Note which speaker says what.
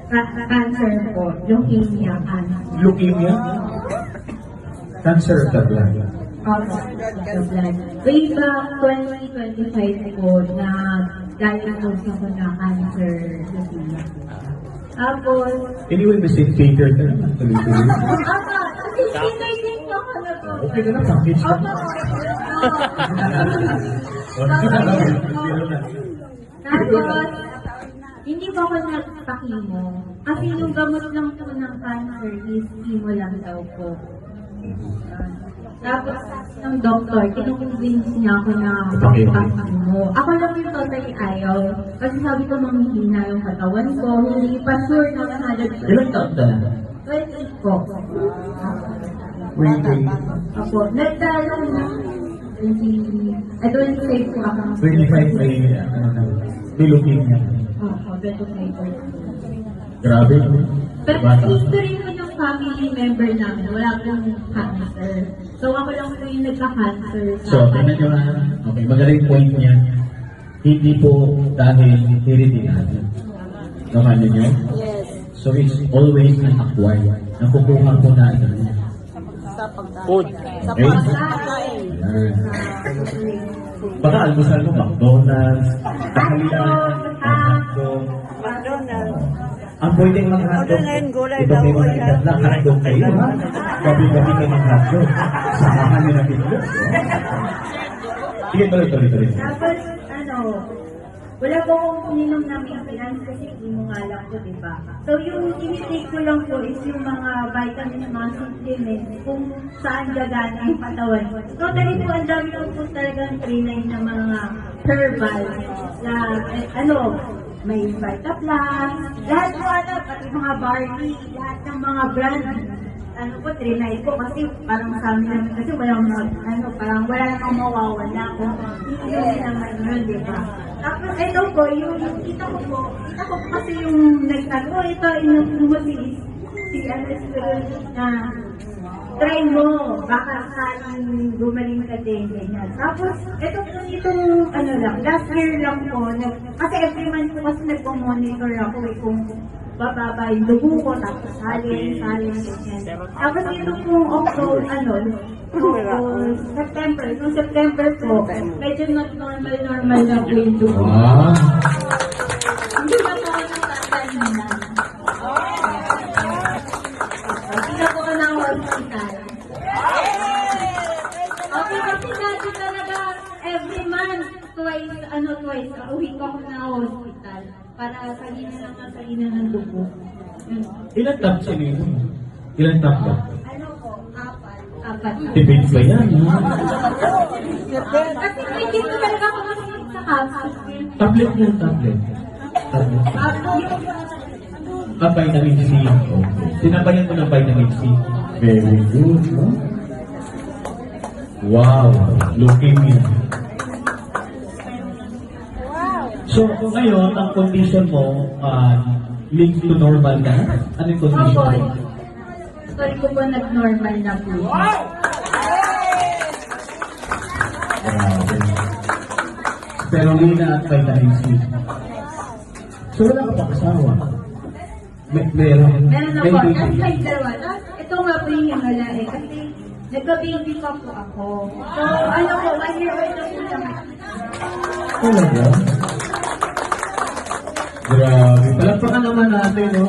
Speaker 1: Cancer po. Leukemia cancer.
Speaker 2: Leukemia? Cancer of the blood.
Speaker 1: The blood. Way back 2025 po na diagnose ako na cancer leukemia. Tapos,
Speaker 2: Anyway, Miss Cater ka naman. Tuloy-tuloy.
Speaker 1: sinay po ako na po.
Speaker 2: Okay ka na, package ka.
Speaker 1: Tapos, hindi po ako nagpakimo. Kasi yung gamot lang po ng cancer is chemo lang daw po. Tapos, ng doktor, kinukonvince niya ako na magpakimo. Ako lang yung totally ayaw. Kasi sabi ko, mamihina yung katawan ko. Hindi pa sure na 100%.
Speaker 2: Ilang taon ka na?
Speaker 1: 28 po.
Speaker 2: Wait.
Speaker 1: Ako, nagdala na. 25 po ako.
Speaker 2: 25 may leukemia.
Speaker 1: Oo, 25 po.
Speaker 2: Grabe.
Speaker 1: Pero
Speaker 2: Bata.
Speaker 1: history po ng family member namin, wala pong cancer. So ako lang po yung nagka-cancer sa
Speaker 2: So, tingnan nyo okay, magaling point niya. Hindi po dahil hereditary. Naman niyo?
Speaker 3: Yes.
Speaker 2: So, it's always an acquired. Nakukuha po natin.
Speaker 3: Sa pagkain.
Speaker 4: Food.
Speaker 3: Sa
Speaker 2: Okay?
Speaker 3: pagkain.
Speaker 2: Ayan. Baka almusal mo, McDonald's, tanghalian, hotdog.
Speaker 3: McDonald's.
Speaker 2: Ang pwedeng mag-hotdog,
Speaker 3: Order ngayon, gulay
Speaker 2: ito
Speaker 3: daw,
Speaker 2: may mga
Speaker 3: gulay.
Speaker 2: edad lang, hotdog kayo, ha? Gabi-gabi ka mag-hotdog. Samahan nyo na dito. Sige, tuloy.
Speaker 1: Tapos, wala po akong uminom ng maintenance kasi imo nga lang po, di ba? So, yung tinitake ko lang po is yung mga vitamins, mga supplements, kung saan gagana yung katawan. Totally po, ang dami ko po talagang trainay na mga herbal na, may Vitaplus, lahat po pati mga barley, lahat ng mga brand, trinay ko kasi parang sa amin naman kasi walang parang wala namang mawawala kung hindi yun naman yun, di ba? Tapos ito po, yung kita ko po kasi yung nagsabi, ito, inumin mo si Spiral na try mo, baka saan gumaling ka din, ganyan. Tapos, itong last year lang po, kasi every month po kasi nagpo-monitor ako kung bababa yung dugo ko, tapos salin, ganyan. Tapos ito pong September. Noong September po, medyo not normal na po yung dugo.
Speaker 2: Wow!
Speaker 1: Hindi na po ako nagtatahinan. Hindi na po ako ng hospital. Okay, kasi dati talaga every month, twice, uwi ko ako na hospital para salina ng dugo.
Speaker 2: Ilan tap sinino? Ilan tap ba?
Speaker 1: Apat.
Speaker 2: Tipid ba yan?
Speaker 1: Kasi hindi ko talaga ako masigit sa capsule.
Speaker 2: Tablet yan, tablet. Vitamin C. Okay. Sinabayan mo ng vitamin C. Very good, no? Wow! Leukemia. So, ngayon, ang condition mo, linked to normal na? Ano yung condition
Speaker 1: Opo.
Speaker 2: mo?
Speaker 1: Sorry ko po nag-normal na po.
Speaker 2: Grabe. Spirulina at vitamin C. So, wala ka pa asawa? Meron.
Speaker 1: Meron
Speaker 2: May
Speaker 1: ako.
Speaker 2: baby.
Speaker 1: Ay, dalawa. Ito nga po yung himala kasi nagka-baby pa po ako. So, 1 year old na po naman.
Speaker 2: Talaga? Grabe. Palagpakan naman natin, no?